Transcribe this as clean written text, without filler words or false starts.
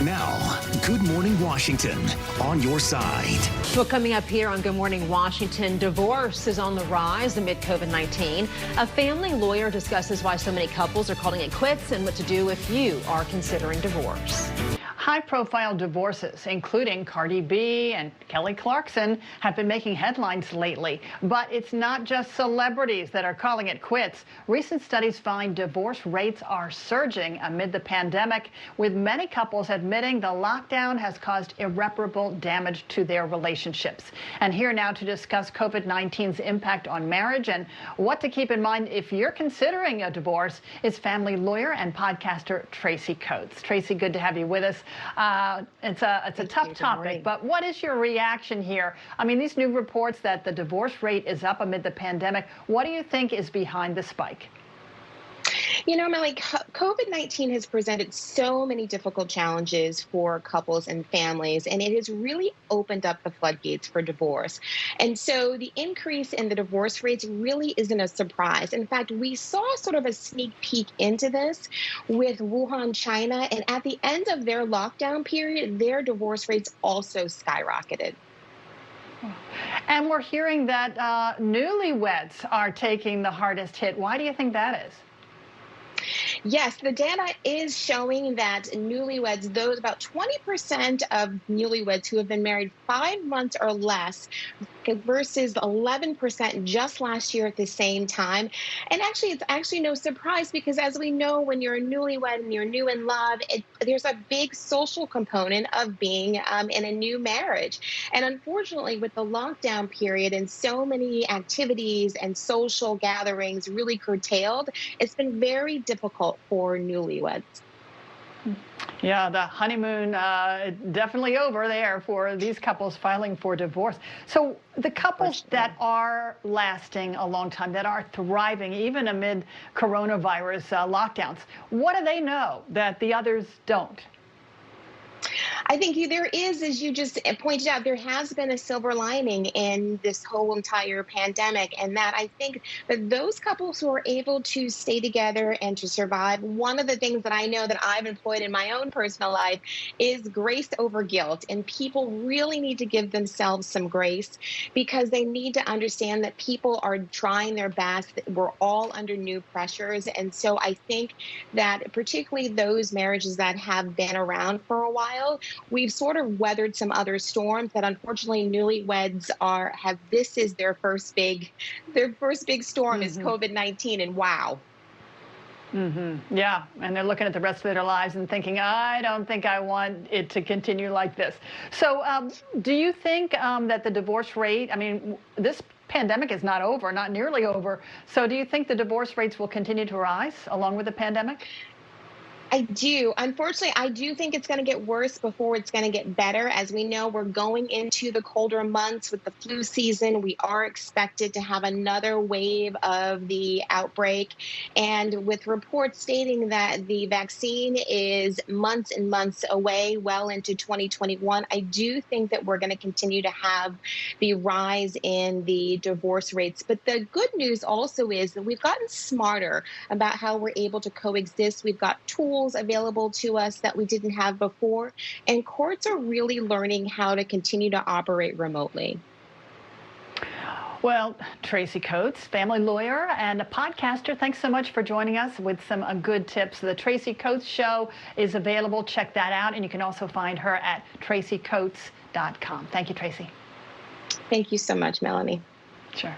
Now, Good Morning Washington on your side. Well, coming up here on Good Morning Washington, divorce is on the rise amid COVID-19. A family lawyer discusses why so many couples are calling it quits and what to do if you are considering divorce. High-profile divorces, including Cardi B and Kelly Clarkson, have been making headlines lately. But it's not just celebrities that are calling it quits. Recent studies find divorce rates are surging amid the pandemic, with many couples admitting the lockdown has caused irreparable damage to their relationships. And here now to discuss COVID-19's impact on marriage and what to keep in mind if you're considering a divorce is family lawyer and podcaster Tracy Coates. Tracy, good to have you with us. It's a tough topic, but what is your reaction here? I mean, these new reports that the divorce rate is up amid the pandemic, what do you think is behind the spike? You know, Melly, COVID-19 has presented so many difficult challenges for couples and families, and it has really opened up the floodgates for divorce. And so the increase in the divorce rates really isn't a surprise. In fact, we saw sort of a sneak peek into this with Wuhan, China, and at the end of their lockdown period, their divorce rates also skyrocketed. And we're hearing that newlyweds are taking the hardest hit. Why do you think that is? Yes, the data is showing that newlyweds, those about 20% of newlyweds who have been married 5 months or less versus 11% just last year at the same time. And actually, it's actually no surprise because as we know, when you're a newlywed and you're new in love, there's a big social component of being in a new marriage. And unfortunately, with the lockdown period and so many activities and social gatherings really curtailed, it's been very difficult for newlyweds. Yeah, the honeymoon definitely over there for these couples filing for divorce. So the couples that are lasting a long time, that are thriving even amid coronavirus lockdowns, what do they know that the others don't? I think there is, as you just pointed out, there has been a silver lining in this whole entire pandemic, and that I think that those couples who are able to stay together and to survive, one of the things that I know that I've employed in my own personal life is grace over guilt. And people really need to give themselves some grace because they need to understand that people are trying their best. We're all under new pressures. And so I think that particularly those marriages that have been around for a while, we've sort of weathered some other storms that unfortunately newlyweds have. This is their first big storm is COVID-19, and wow. Yeah, and they're looking at the rest of their lives and thinking, I don't think I want it to continue like this. So do you think that the divorce rate, I mean, this pandemic is not over, not nearly over. So do you think the divorce rates will continue to rise along with the pandemic? I do. Unfortunately, I do think it's going to get worse before it's going to get better. As we know, we're going into the colder months with the flu season. We are expected to have another wave of the outbreak. And with reports stating that the vaccine is months and months away, well into 2021, I do think that we're going to continue to have the rise in the divorce rates. But the good news also is that we've gotten smarter about how we're able to coexist. We've got tools available to us that we didn't have before, and courts are really learning how to continue to operate remotely. Well, Tracy Coates, family lawyer and a podcaster, thanks so much for joining us with some good tips. The Tracy Coates Show is available. Check that out, and you can also find her at tracycoates.com. Thank you, Tracy. Thank you so much, Melanie. Sure.